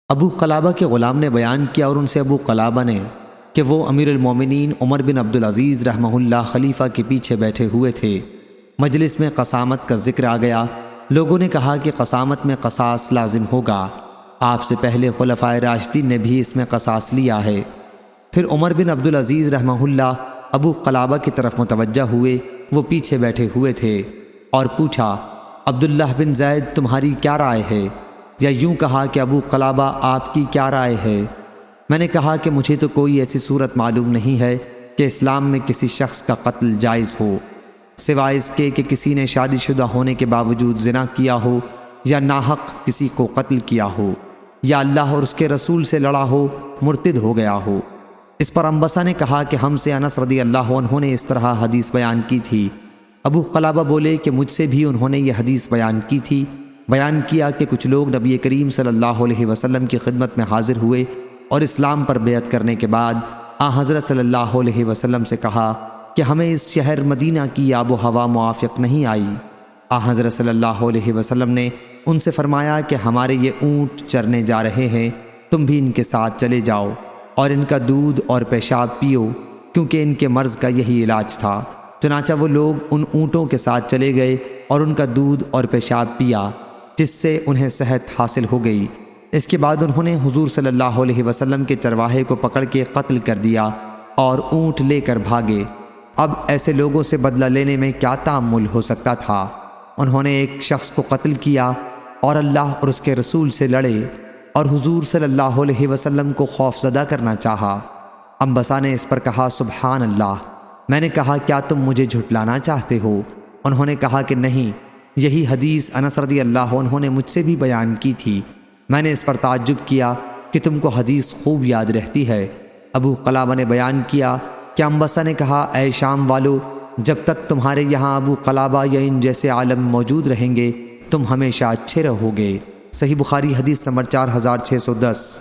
ابو قلابہ کے غلام نے بیان کیا اور ان سے ابو قلابہ نے کہ وہ امیر المومنین عمر بن عبدالعزیز رحمہ اللہ خلیفہ کے پیچھے بیٹھے ہوئے تھے۔ مجلس میں قسامت کا ذکر آ گیا۔ لوگوں نے کہا کہ قسامت میں قصاص لازم ہوگا۔ آپ سے پہلے خلفائے راشدین نے بھی اس میں قصاص لیا ہے۔ پھر عمر بن عبدالعزیز رحمہ اللہ ابو قلابہ کی طرف متوجہ ہوئے، وہ پیچھے بیٹھے ہوئے تھے، اور پوچھا، عبداللہ بن زید تمہاری کیا رائے ہے؟ یا یوں کہا کہ ابو قلابہ آپ کی کیا رائے ہے؟ میں نے کہا کہ مجھے تو کوئی ایسی صورت معلوم نہیں ہے کہ اسلام میں کسی شخص کا قتل جائز ہو، سوائے اس کے کہ کسی نے شادی شدہ ہونے کے باوجود زنا کیا ہو، یا ناحق کسی کو قتل کیا ہو، یا اللہ اور اس کے رسول سے لڑا ہو، مرتد ہو گیا ہو۔ اس پر انبسہ نے کہا کہ ہم سے انس رضی اللہ عنہ نے اس طرح حدیث بیان کی تھی۔ ابو قلابہ بولے کہ مجھ سے بھی انہوں نے یہ حدیث بیان کی تھی۔ بیان کیا کہ کچھ لوگ نبی کریم صلی اللہ علیہ وسلم کی خدمت میں حاضر ہوئے اور اسلام پر بیعت کرنے کے بعد حضرت صلی اللہ علیہ وسلم سے کہا کہ ہمیں اس شہر مدینہ کی آب و ہوا موافق نہیں آئی۔ حضرت صلی اللہ علیہ وسلم نے ان سے فرمایا کہ ہمارے یہ اونٹ چرنے جا رہے ہیں، تم بھی ان کے ساتھ چلے جاؤ اور ان کا دودھ اور پیشاب پیو، کیونکہ ان کے مرض کا یہی علاج تھا۔ چنانچہ وہ لوگ ان اونٹوں کے ساتھ چلے گئے اور ان کا دودھ اور پیشاب پیا، جس سے انہیں صحت حاصل ہو گئی۔ اس کے بعد انہوں نے حضور صلی اللہ علیہ وسلم کے چرواہے کو پکڑ کے قتل کر دیا اور اونٹ لے کر بھاگے۔ اب ایسے لوگوں سے بدلہ لینے میں کیا تعامل ہو سکتا تھا؟ انہوں نے ایک شخص کو قتل کیا اور اللہ اور اس کے رسول سے لڑے اور حضور صلی اللہ علیہ وسلم کو خوف زدہ کرنا چاہا۔ انبسہ نے اس پر کہا، سبحان اللہ۔ میں نے کہا، کیا تم مجھے جھٹلانا چاہتے ہو؟ انہوں نے کہا کہ نہیں، یہی حدیث انس رضی اللہ عنہ نے مجھ سے بھی بیان کی تھی۔ میں نے اس پر تعجب کیا کہ تم کو حدیث خوب یاد رہتی ہے۔ ابو قلابہ نے بیان کیا کہ انبسہ نے کہا، اے شام والو، جب تک تمہارے یہاں ابو قلابہ یا ان جیسے عالم موجود رہیں گے تم ہمیشہ اچھے رہو گے۔ صحیح بخاری حدیث نمبر 4610۔